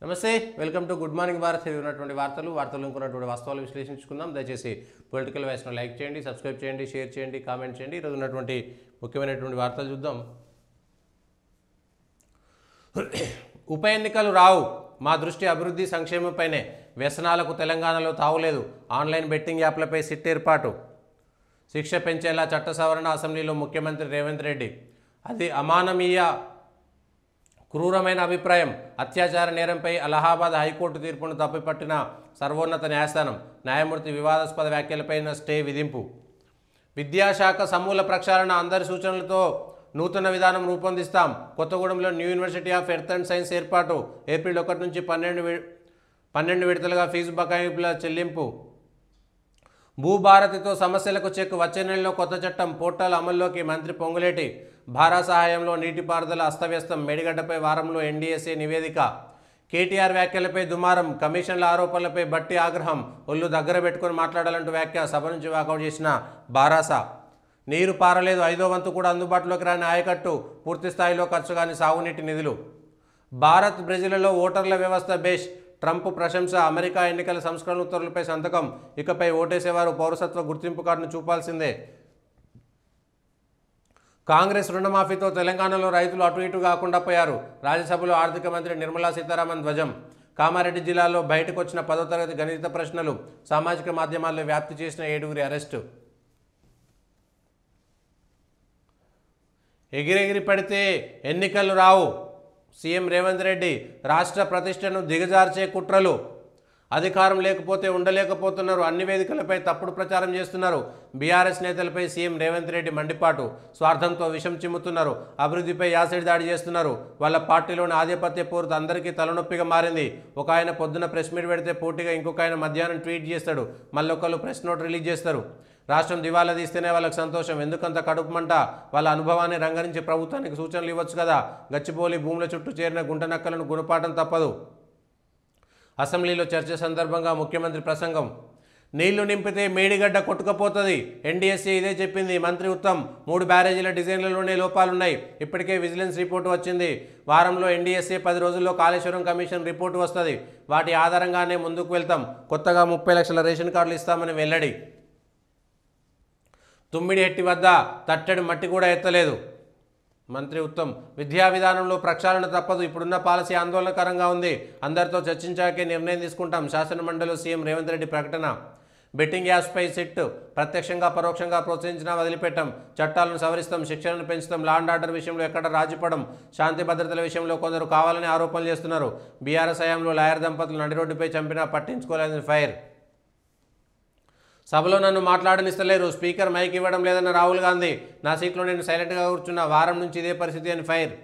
నమస్తే welcome to good morning Bharat ఉన్నటువంటి వార్తలు ఉన్నటువంటి వాస్తవాలు విశ్లేషించుకుందాం. దయచేసి పొలిటికల్ వాయిస్ను లైక్ చేయండి, సబ్స్క్రైబ్ చేయండి, షేర్ చేయండి, కామెంట్ చేయండి. ఈరోజు ఉన్నటువంటి ముఖ్యమైనటువంటి వార్తలు చూద్దాం. ఉప ఎన్నికలు రావు, మా దృష్టి అభివృద్ధి సంక్షేమంపైనే, వ్యసనాలకు తెలంగాణలో తావులేదు, ఆన్లైన్ బెట్టింగ్ యాప్లపై సిట్ ఏర్పాటు, శిక్ష పెంచేలా చట్ట సవరణ, అసెంబ్లీలో ముఖ్యమంత్రి రేవంత్ రెడ్డి, అది అమానవీయ క్రూరమైన అభిప్రాయం, అత్యాచార నేరంపై అలహాబాద్ హైకోర్టు తీర్పును తప్పిపట్టిన సర్వోన్నత న్యాయస్థానం, న్యాయమూర్తి వివాదాస్పద వ్యాఖ్యలపైన స్టే విధింపు, విద్యాశాఖ సమూల ప్రక్షాళన, అందరి సూచనలతో నూతన విధానం రూపొందిస్తాం, కొత్తగూడెంలో new university of earth and science ఏర్పాటు, ఏప్రిల్ 1 నుంచి 12 విడతలుగా ఫీజు బకాయిల చెల్లింపు, భూభారతితో సమస్యలకు చెక్, వచ్చే నెలలో కొత్త చట్టం పోర్టల్ అమల్లోకి, మంత్రి పొంగులేటి, భారా సహాయంలో నీటిపారుదల అస్తవ్యస్తం, మేడిగడ్డపై వారంలో ఎన్డీఎస్ఏ నివేదిక, కేటీఆర్ వ్యాఖ్యలపై దుమారం, కమిషన్ల ఆరోపణలపై బట్టి ఆగ్రహం, ఒళ్ళు దగ్గర పెట్టుకుని మాట్లాడాలంటూ వ్యాఖ్య, సభ నుంచి వాకౌట్ చేసిన బారాస, నీరు పారలేదు, 5వ వంతు కూడా అందుబాటులోకి రాని ఆయకట్టు, పూర్తి స్థాయిలో ఖర్చు కాని సాగునీటి నిధులు, భారత్ బ్రెజిల్లో ఓటర్ల వ్యవస్థ బేష్, ట్రంప్ ప్రశంస, అమెరికా ఎన్నికల సంస్కరణ ఉత్తర్వులపై సంతకం, ఇకపై ఓటేసేవారు పౌరసత్వ గుర్తింపు కార్డును చూపాల్సిందే, కాంగ్రెస్ రుణమాఫీతో తెలంగాణలో రైతులు అటు ఇటు కాకుండా పోయారు, రాజ్యసభలో ఆర్థిక మంత్రి నిర్మలా సీతారామన్ ధ్వజం, కామారెడ్డి జిల్లాలో బయటకు వచ్చిన 10వ తరగతి గణిత ప్రశ్నలు, సామాజిక మాధ్యమాల్లో వ్యాప్తి చేసిన 7గురి అరెస్టు, ఎగిరెగిరి పడితే ఎన్నికలు రావు, సీఎం రేవంత్ రెడ్డి, రాష్ట్ర ప్రతిష్టను దిగజార్చే కుట్రలు, అధికారం లేకపోతే ఉండలేకపోతున్నారు, అన్ని వేదికలపై తప్పుడు ప్రచారం చేస్తున్నారు, బీఆర్ఎస్ నేతలపై సీఎం రేవంత్ రెడ్డి మండిపాటు, స్వార్థంతో విషం చిమ్ముతున్నారు, అభివృద్ధిపై యాసిడ్ దాడి చేస్తున్నారు, వాళ్ళ పార్టీలోని ఆధిపత్య పూర్తి అందరికీ తలనొప్పిగా మారింది, ఒక ఆయన పొద్దున ప్రెస్ మీట్ పెడితే పోటీగా ఇంకొక ఆయన మధ్యాహ్నం ట్వీట్ చేస్తాడు, మళ్ళొకళ్ళు ప్రెస్ నోట్ రిలీజ్ చేస్తారు, రాష్ట్రం దివాలా తీస్తేనే వాళ్ళకి సంతోషం, ఎందుకంత కడుపుమంట, వాళ్ళ అనుభవాన్ని రంగరించి ప్రభుత్వానికి సూచనలు ఇవ్వచ్చు కదా, గచ్చిబౌలి భూముల చుట్టూ చేరిన గుంటనక్కలను గుణపాఠం తప్పదు, అసెంబ్లీలో చర్చ సందర్భంగా ముఖ్యమంత్రి ప్రసంగం, నీళ్లు నింపితే మేడిగడ్డ కొట్టుకపోతుంది, ఎన్డీఎస్ఏ ఇదే చెప్పింది, మంత్రి ఉత్తమ్, 3 బ్యారేజీల డిజైన్లలోనే లోపాలున్నాయి, ఇప్పటికే విజిలెన్స్ రిపోర్టు వచ్చింది, వారంలో ఎన్డీఎస్ఏ 10 రోజుల్లో కాళేశ్వరం కమిషన్ రిపోర్టు వస్తుంది, వాటి ఆధారంగానే ముందుకు వెళ్తాం, కొత్తగా 30 లక్షల రేషన్ కార్డులు ఇస్తామని వెల్లడి, తుమ్మిడిహెట్టి వద్ద తట్టెడు మట్టి కూడా ఎత్తలేదు, మంత్రి ఉత్తమ్, విద్యా విధానంలో ప్రక్షాళన తప్పదు, ఇప్పుడున్న పాలసీ ఆందోళనకరంగా ఉంది, అందరితో చర్చించాకే నిర్ణయం తీసుకుంటాం, శాసనమండలిలో సీఎం రేవంత్ రెడ్డి ప్రకటన, బెట్టింగ్ యాప్స్పై సిట్, ప్రత్యక్షంగా పరోక్షంగా ప్రోత్సహించినా వదిలిపెట్టాం, చట్టాలను సవరిస్తాం, శిక్షణను పెంచుతాం, లా అండ్ ఆర్డర్ విషయంలో ఎక్కడ రాజీపడం, శాంతి భద్రతల విషయంలో కొందరు కావాలని ఆరోపణలు చేస్తున్నారు, బీఆర్ఎస్ హయాంలో లాయర్ దంపతులు నడి రోడ్డుపై చంపినా పట్టించుకోలేదని ఫైర్, సభలో నన్ను మాట్లాడనిస్తలేరు, స్పీకర్ మైక్ ఇవ్వడం లేదన్న రాహుల్ గాంధీ, నా సీట్లో నేను సైలెంట్గా కూర్చున్న, వారం నుంచి ఇదే పరిస్థితి అని ఫైర్,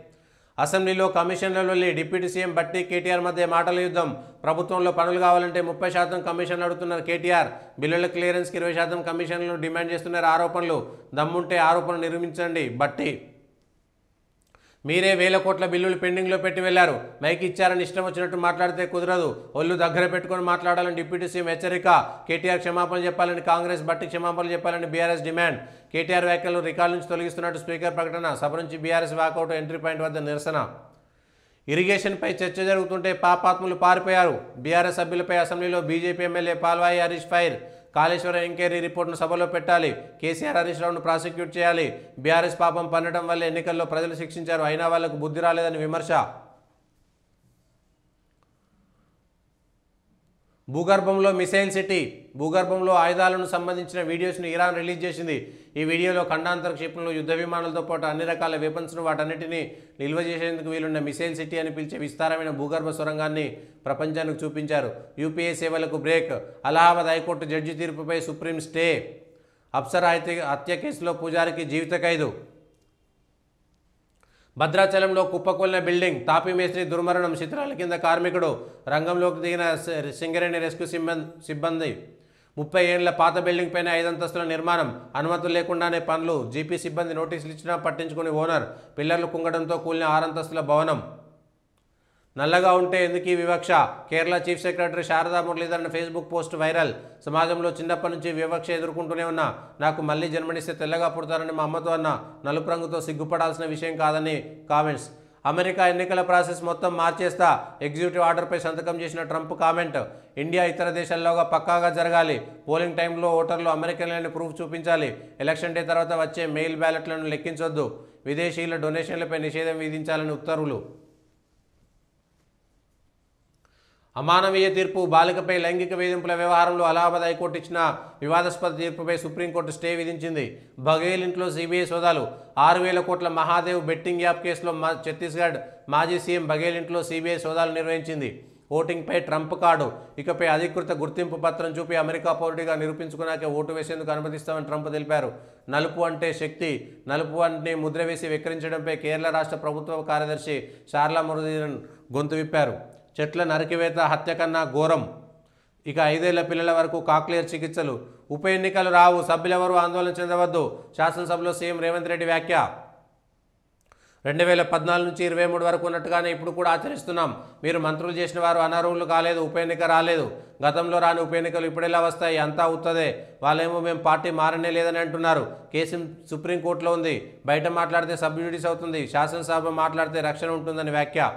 అసెంబ్లీలో కమిషన్లలో డిప్యూటీ సీఎం బట్టి కేటీఆర్ మధ్య మాటల యుద్ధం, ప్రభుత్వంలో పనులు కావాలంటే 30% కమిషన్లు అడుగుతున్నారు కేటీఆర్, బిల్లుల క్లియరెన్స్కి 20% కమిషన్లను డిమాండ్ చేస్తున్నారు, ఆరోపణలు, దమ్ముంటే ఆరోపణలు నిర్మించండి బట్టి, మీరే 1000 కోట్ల బిల్లులు పెండింగ్లో పెట్టి వెళ్లారు, మైక్ ఇచ్చారని ఇష్టం వచ్చినట్టు మాట్లాడితే కుదరదు, ఒళ్ళు దగ్గర పెట్టుకొని మాట్లాడాలని డిప్యూటీ సీఎం హెచ్చరిక, కేటీఆర్ క్షమాపణ చెప్పాలని కాంగ్రెస్, బట్టి క్షమాపణలు చెప్పాలని బీఆర్ఎస్ డిమాండ్, కేటీఆర్ వ్యాఖ్యలు రికార్డు నుంచి తొలగిస్తున్నట్టు స్పీకర్ ప్రకటన, సభ నుంచి బీఆర్ఎస్ వాకౌట్, ఎంట్రీ పాయింట్ వద్ద నిరసన, ఇరిగేషన్పై చర్చ జరుగుతుంటే పాపాత్ములు పారిపోయారు, బీఆర్ఎస్ సభ్యులపై అసెంబ్లీలో BJP MLA Palvai Harish fire, Kaleshwaram enquiry రిపోర్టును సభలో పెట్టాలి, కేసీఆర్ హరీష్ రావును ప్రాసిక్యూట్ చేయాలి, బీఆర్ఎస్ పాపం పన్నడం వల్ల ఎన్నికల్లో ప్రజలు శిక్షించారు, అయినా వాళ్లకు బుద్ధి రాలేదని విమర్శ, భూగర్భంలో మిసైల్ సిటీ, భూగర్భంలో ఆయుధాలను సంబంధించిన వీడియోస్ను ఇరాన్ రిలీజ్ చేసింది, ఈ వీడియోలో ఖండాంతర క్షిపణులు, యుద్ధ విమానాలతో పాటు అన్ని రకాల వెపన్స్ను వాటన్నిటిని నిల్వ చేసేందుకు వీలున్న మిసైల్ సిటీ అని పిలిచే విస్తారమైన భూగర్భ సొరంగాన్ని ప్రపంచానికి చూపించారు, యూపీఏ సేవలకు బ్రేక్, అలహాబాద్ హైకోర్టు జడ్జి తీర్పుపై సుప్రీం స్టే, అప్సరా హత్య కేసులో పూజారికి జీవిత ఖైదు, భద్రాచలంలో కుప్పకొల్లిన బిల్డింగ్, తాపీ మేస్త్రి దుర్మరణం, శిథిరాల కింద కార్మికుడు, రంగంలోకి దిగిన సింగరేణి రెస్క్యూ సిబ్బంది, 30 ఏళ్ల పాత బిల్డింగ్ పైన 5 అంతస్తుల నిర్మాణం, అనుమతులు లేకుండానే పనులు, జీపీ సిబ్బంది నోటీసులు ఇచ్చినా పట్టించుకుని ఓనర్, పిల్లర్లు కుంగడంతో కూలిన 6 అంతస్తుల భవనం, నల్లగా ఉంటే ఎందుకు ఈ వివక్ష, Kerala chief secretary Sharada Muraleedharan Facebook post viral, సమాజంలో చిన్నప్పటి నుంచి వివక్ష ఎదుర్కొంటూనే ఉన్నా, నాకు మళ్ళీ జన్మనిస్తే తెల్లగా పుడతానని మా అమ్మతో అన్న, నలుపు రంగుతో సిగ్గుపడాల్సిన విషయం కాదని కామెంట్స్, అమెరికా ఎన్నికల ప్రాసెస్ మొత్తం మార్చేస్తా, ఎగ్జిక్యూటివ్ ఆర్డర్పై సంతకం చేసిన ట్రంప్ కామెంట్. ఇండియా ఇతర దేశాల్లోగా పక్కాగా జరగాలి, పోలింగ్ టైంలో ఓటర్లు అమెరికన్లని ప్రూఫ్ చూపించాలి, ఎలక్షన్ డే తర్వాత వచ్చే మెయిల్ బ్యాలెట్లను లెక్కించొద్దు, విదేశీయుల డొనేషన్లపై నిషేధం విధించాలని ఉత్తర్వులు. అమానవీయ తీర్పు, బాలికపై లైంగిక వేధింపుల వ్యవహారంలో అలహాబాద్ హైకోర్టు ఇచ్చిన వివాదాస్పద తీర్పుపై సుప్రీంకోర్టు స్టే విధించింది. బఘేల్ ఇంట్లో సిబిఐ సోదాలు. 6,000 కోట్ల మహాదేవ్ బెట్టింగ్ యాప్ కేసులో ఛత్తీస్గఢ్ మాజీ సీఎం బఘేల్ ఇంట్లో సిబిఐ సోదాలు నిర్వహించింది. ఓటింగ్పై ట్రంప్ కార్డు, ఇకపై అధికృత గుర్తింపు పత్రం చూపి అమెరికా పౌరుడిగా నిరూపించుకున్నాకే ఓటు వేసేందుకు అనుమతిస్తామని ట్రంప్ తెలిపారు. నలుపు అంటే శక్తి, నలుపు అంటే ముద్ర వేసి వెక్కిరించడంపై కేరళ రాష్ట్ర ప్రభుత్వ కార్యదర్శి షార్లా మురళీధరన్ గొంతు విప్పారు. చెట్ల నరికివేత హత్య కన్నా ఘోరం, ఇక 5 ఏళ్ల పిల్లల వరకు కాక్లియర్ చికిత్సలు. ఉప ఎన్నికలు రావు, సభ్యులెవరూ ఆందోళన చెందవద్దు, శాసనసభలో సీఎం రేవంత్ రెడ్డి వ్యాఖ్య. 2014 నుంచి 23 వరకు ఉన్నట్టుగానే ఇప్పుడు కూడా ఆచరిస్తున్నాం. మీరు మంత్రులు చేసిన వారు అనర్హులు కాలేదు, ఉప ఎన్నిక రాలేదు. గతంలో రాని ఉప ఎన్నికలు ఇప్పుడెలా వస్తాయి, అంతా ఉత్తదే. వాళ్ళేమో మేము పార్టీ మారనే లేదని అంటున్నారు. కేసు సుప్రీంకోర్టులో ఉంది, బయట మాట్లాడితే సబ్జుడిస్ అవుతుంది, శాసనసభ మాట్లాడితే రక్షణ ఉంటుందని వ్యాఖ్య.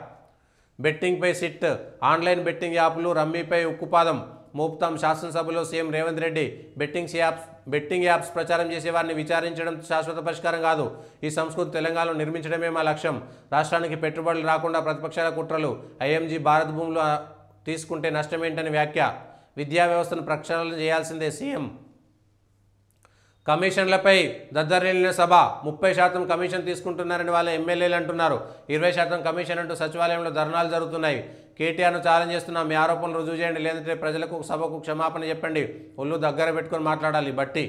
బెట్టింగ్పై సిట్, ఆన్లైన్ బెట్టింగ్ యాప్లు రమ్మీపై ఉక్కుపాదం మోపుతాం, శాసనసభలో CM Revanth Reddy. Betting apps ప్రచారం చేసే వారిని విచారించడం శాశ్వత పరిష్కారం కాదు, ఈ సంస్కృతి తెలంగాణలో నిర్మించడమే మా లక్ష్యం. రాష్ట్రానికి పెట్టుబడులు రాకుండా ప్రతిపక్షాల కుట్రలు, ఐఎంజీ భారత్ భూములు తీసుకుంటే నష్టమేంటని వ్యాఖ్య. విద్యా వ్యవస్థను ప్రక్షాళన చేయాల్సిందే సీఎం. కమిషన్లపై దద్దరిల్లిన సభ. 30% కమిషన్ తీసుకుంటున్నారని వాళ్ళ ఎమ్మెల్యేలు అంటున్నారు. 20% కమిషన్ అంటూ సచివాలయంలో ధర్నాలు జరుగుతున్నాయి. కేటీఆర్ను ఛాలెంజ్ చేస్తున్నాం, మీ ఆరోపణలు రుజువు చేయండి, లేదంటే ప్రజలకు సభకు క్షమాపణ చెప్పండి, ఒళ్ళు దగ్గర పెట్టుకొని మాట్లాడాలి. బట్టి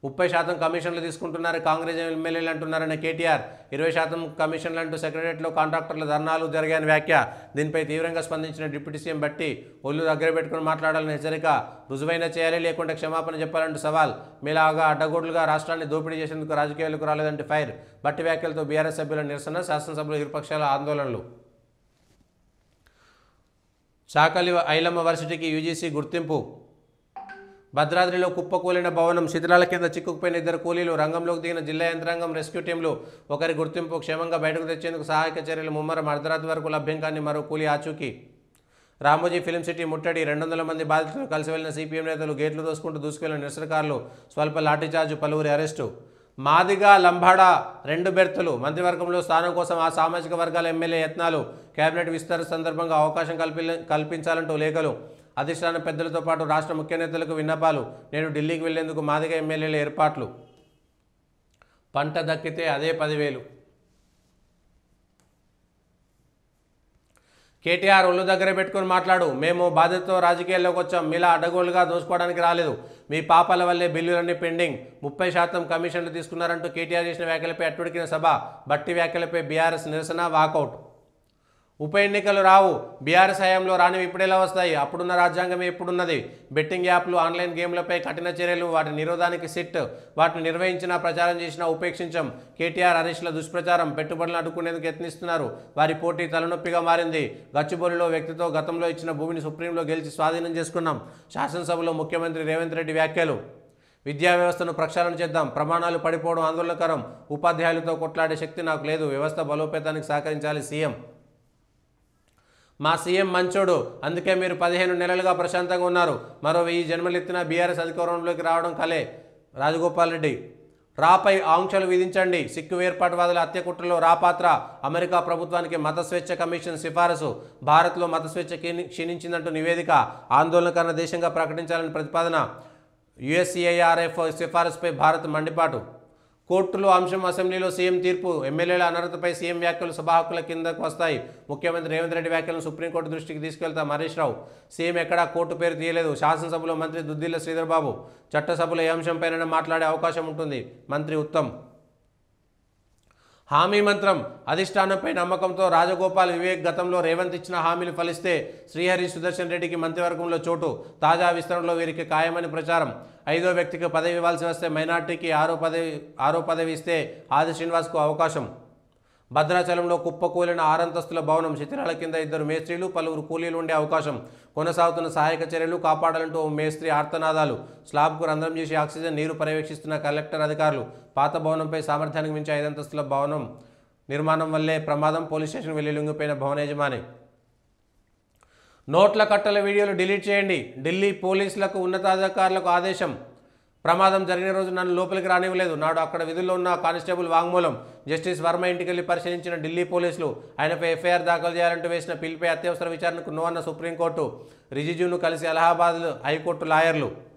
30% కమిషన్లు తీసుకుంటున్నారు కాంగ్రెస్ ఎమ్మెల్యేలు అంటున్నారని కేటీఆర్. 20% కమిషన్లు అంటూ సెక్రటరియట్లో కాంట్రాక్టర్ల ధర్నాలు జరిగాయని వ్యాఖ్య. దీనిపై తీవ్రంగా స్పందించిన డిప్యూటీ సీఎం బట్టి ఒళ్ళు దగ్గర పెట్టుకుని మాట్లాడాలని హెచ్చరిక. రుజువైనా చేయాలి, లేకుంటే క్షమాపణ చెప్పాలంటూ సవాల్. మీలాగా అడ్డగోడ్లుగా రాష్ట్రాన్ని దోపిడీ చేసేందుకు రాజకీయాలకు రాలేదంటే ఫైర్. బట్టి వ్యాఖ్యలతో బీఆర్ఎస్ సభ్యుల నిరసన, శాసనసభలో ఇరుపక్షాల ఆందోళనలు. చాకలి ఐలమ్మ వర్సిటీకి యూజీసీ గుర్తింపు. భద్రాద్రిలో కుప్పకూలిన భవనం, శిథిలాల కింద చిక్కుకుపోయిన 2 కూలీలు, రంగంలోకి దిగిన జిల్లా యంత్రాంగం, రెస్క్యూ టీంలు. ఒకరి గుర్తింపు, క్షేమంగా బయటకు తెచ్చేందుకు సహాయక చర్యలు ముమ్మరం. అర్ధరాత్రి వరకు లభ్యం కాని మరో కూలీ ఆచూకీ. రామోజీ ఫిల్మ్ సిటీ ముట్టడి, 200 మంది బాధితులు కలిసి వెళ్లిన సిపిఎం నేతలు, గేట్లు దోసుకుంటూ దూసుకెళ్లిన నిరసనకారులు, స్వల్ప లాఠీచార్జు, పలువురి అరెస్టు. మాదిగా లంబాడా 2 బెర్తులు, మంత్రివర్గంలో స్థానం కోసం ఆ సామాజిక వర్గాల ఎమ్మెల్యే యత్నాలు. కేబినెట్ విస్తరణ సందర్భంగా అవకాశం కల్పించాలంటూ లేఖలు. అధిష్టాన పెద్దలతో పాటు రాష్ట్ర ముఖ్య నేతలకు విన్నపాలు. నేను ఢిల్లీకి వెళ్లేందుకు మాదిగ ఎమ్మెల్యేల ఏర్పాట్లు. పంట దక్కితే అదే 10,000. కేటీఆర్ ఒళ్ళు దగ్గర పెట్టుకుని మాట్లాడు, మేము బాధ్యతతో రాజకీయాల్లోకి వచ్చాం, మీలా అడ్డగోలుగా దోచుకోవడానికి రాలేదు, మీ పాపాల వల్లే బిల్లులన్నీ పెండింగ్. 30% కమిషన్లు తీసుకున్నారంటూ కేటీఆర్ చేసిన వ్యాఖ్యలపై అట్టుడికిన సభ. బట్టి వ్యాఖ్యలపై బీఆర్ఎస్ నిరసన, వాకౌట్. ఉప ఎన్నికలు రావు, బీఆర్ఎస్ హయాంలో రానివి ఇప్పుడెలా వస్తాయి, అప్పుడున్న రాజ్యాంగమే ఇప్పుడున్నది. బెట్టింగ్ యాప్లు, ఆన్లైన్ గేమ్లపై కఠిన చర్యలు, వాటి నిరోధానికి సిట్. వాటిని నిర్వహించినా ప్రచారం చేసినా ఉపేక్షించం. కేటీఆర్ హరీష్ల దుష్ప్రచారం, పెట్టుబడులను అడ్డుకునేందుకు యత్నిస్తున్నారు. వారి పోటీ తలనొప్పిగా మారింది. గచ్చిబౌలిలో వ్యక్తితో గతంలో ఇచ్చిన భూమిని సుప్రీంలో గెలిచి స్వాధీనం చేసుకున్నాం. శాసనసభలో ముఖ్యమంత్రి రేవంత్ రెడ్డి వ్యాఖ్యలు. విద్యా వ్యవస్థను ప్రక్షాళన చేద్దాం, ప్రమాణాలు పడిపోవడం ఆందోళనకరం, ఉపాధ్యాయులతో కొట్లాడే శక్తి నాకు లేదు, వ్యవస్థ బలోపేతానికి సహకరించాలి సీఎం. మా సీఎం మంచోడు, అందుకే మీరు 15 నెలలుగా ప్రశాంతంగా ఉన్నారు. మరో 1000 జన్మలెత్తిన బీఆర్ఎస్ అధికారంలోకి రావడం కలే. రాజగోపాల్ రెడ్డి. రాపై ఆంక్షలు విధించండి, సిక్కు వేర్పాటువాదుల హత్య కుట్రలో రా పాత్ర. అమెరికా ప్రభుత్వానికి మత స్వేచ్ఛ కమిషన్ సిఫారసు. భారత్లో మత స్వేచ్ఛ క్షీణించిందంటూ నివేదిక. ఆందోళనకరణ దేశంగా ప్రకటించాలని ప్రతిపాదన. యుఎస్సిఐఆర్ఎఫ్ సిఫారసుపై భారత్ మండిపాటు. కోర్టులో అంశం, అసెంబ్లీలో సీఎం తీర్పు. ఎమ్మెల్యేల అనర్హతపై సీఎం వ్యాఖ్యలు సభా హక్కుల కిందకు వస్తాయి. ముఖ్యమంత్రి రేవంత్ రెడ్డి వ్యాఖ్యలను సుప్రీంకోర్టు దృష్టికి తీసుకెళ్తాం హరీష్ రావు. సీఎం ఎక్కడా కోర్టు పేరు తీయలేదు. శాసనసభలో మంత్రి దుద్దిల్ల శ్రీధర్ బాబు. చట్టసభలో ఏ అంశంపైన మాట్లాడే అవకాశం ఉంటుంది, మంత్రి ఉత్తమ్. హామీ మంత్రం, అధిష్టానంపై నమ్మకంతో రాజగోపాల్ వివేక్. గతంలో రేవంత్ ఇచ్చిన హామీలు ఫలిస్తే శ్రీహరి సుదర్శన్ రెడ్డికి మంత్రివర్గంలో చోటు. తాజా విస్తరణలో వీరికి ఖాయమని ప్రచారం. 5వ వ్యక్తికి పదవి ఇవ్వాల్సి వస్తే మైనార్టీకి 6వ పదవి ఇస్తే ఆది శ్రీనివాస్కు అవకాశం. భద్రాచలంలో కుప్పకూలిన 6 అంతస్తుల భవనం, శిథిలాల కింద 2 మేస్త్రీలు, పలువురు కూలీలు ఉండే అవకాశం. కొనసాగుతున్న సహాయక చర్యలు, కాపాడాలంటూ ఓ మేస్త్రీ ఆర్తనాదాలు. స్లాబ్కు రంధ్రం చేసి ఆక్సిజన్ నీరు పర్యవేక్షిస్తున్న కలెక్టర్ అధికారులు. పాత భవనంపై సామర్థ్యానికి మించి 5 అంతస్తుల భవనం నిర్మాణం వల్లే ప్రమాదం, పోలీస్ స్టేషన్ వెళ్లి లొంగిపోయిన భవన యజమాని. నోట్ల కట్టల వీడియోలు డిలీట్ చేయండి, ఢిల్లీ పోలీసులకు ఉన్నతాధికారులకు ఆదేశం. ప్రమాదం జరిగిన రోజు నన్ను లోపలికి రానివ్వలేదు. నాడు అక్కడ విధుల్లో ఉన్న కానిస్టేబుల్ వాంగ్మూలం. జస్టిస్ వర్మ ఇంటికెళ్లి పరిశీలించిన ఢిల్లీ పోలీసులు. ఆయనపై ఎఫ్ఐఆర్ దాఖలు చేయాలంటూ వేసిన పిల్పై అత్యవసర విచారణకు నో అన్న సుప్రీంకోర్టు. రిజిజును కలిసి అలహాబాద్ హైకోర్టు లాయర్లు.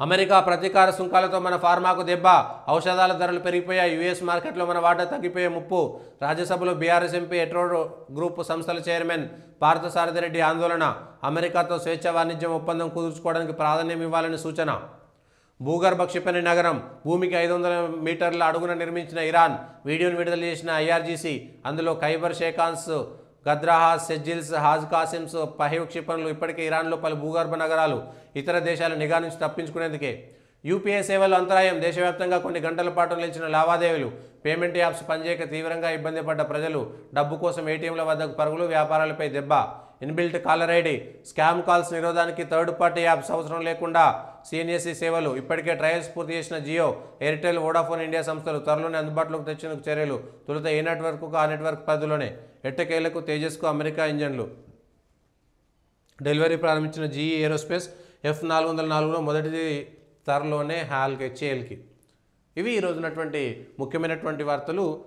అమెరికా ప్రతీకార సుంకాలతో మన ఫార్మాకు దెబ్బ. ఔషధాల ధరలు పెరిగిపోయాయి. యుఎస్ మార్కెట్లో మన వాటా తగ్గిపోయే ముప్పు. రాజ్యసభలో బీఆర్ఎస్ ఎంపీ ఎట్రో గ్రూప్ సంస్థల చైర్మన్ పార్థసారథి రెడ్డి ఆందోళన. అమెరికాతో స్వేచ్ఛ వాణిజ్యం ఒప్పందం కుదుర్చుకోవడానికి ప్రాధాన్యం ఇవ్వాలని సూచన. భూగర్భ క్షిపణి నగరం. భూమికి 500 మీటర్ల అడుగున నిర్మించిన ఇరాన్. వీడియోను విడుదల చేసిన ఐఆర్జీసీ. అందులో ఖైబర్ షేఖాన్స్, గద్రాహాస్, సెజ్జిల్స్, హాజ్ కాసిమ్స్ పహేవ్ క్షిపణులు. ఇప్పటికే ఇరాన్లో పలు భూగర్భ నగరాలు ఇతర దేశాల నిఘా నుంచి తప్పించుకునేందుకే. యూపీఐ సేవలు అంతరాయం. దేశవ్యాప్తంగా కొన్ని గంటల పాటు నిలిచిన లావాదేవీలు. పేమెంట్ యాప్స్ పనిచేయక తీవ్రంగా ఇబ్బంది పడ్డ ప్రజలు. డబ్బు కోసం ఏటీఎంల వద్దకు పరుగులు. వ్యాపారాలపై దెబ్బ. Inbuilt caller ID. Scam calls నిరోధానికి థర్డ్ పార్టీ యాప్స్ అవసరం లేకుండా సిఎన్ఎస్సి సేవలు. ఇప్పటికే ట్రయల్స్ పూర్తి చేసిన జియో, ఎయిర్టెల్, వోడాఫోన్ ఇండియా సంస్థలు త్వరలోనే అందుబాటులోకి తెచ్చేందుకు చర్యలు. తొలుత ఏ నెట్వర్క్కు ఆ నెట్వర్క్ పరిధిలోనే. ఎట్టకేలకు తేజస్కు అమెరికా ఇంజన్లు. డెలివరీ ప్రారంభించిన జీఈ ఏరోస్పేస్ F404లో మొదటిది త్వరలోనే HALకి. ఇవి ఈరోజున్నటువంటి ముఖ్యమైనటువంటి వార్తలు.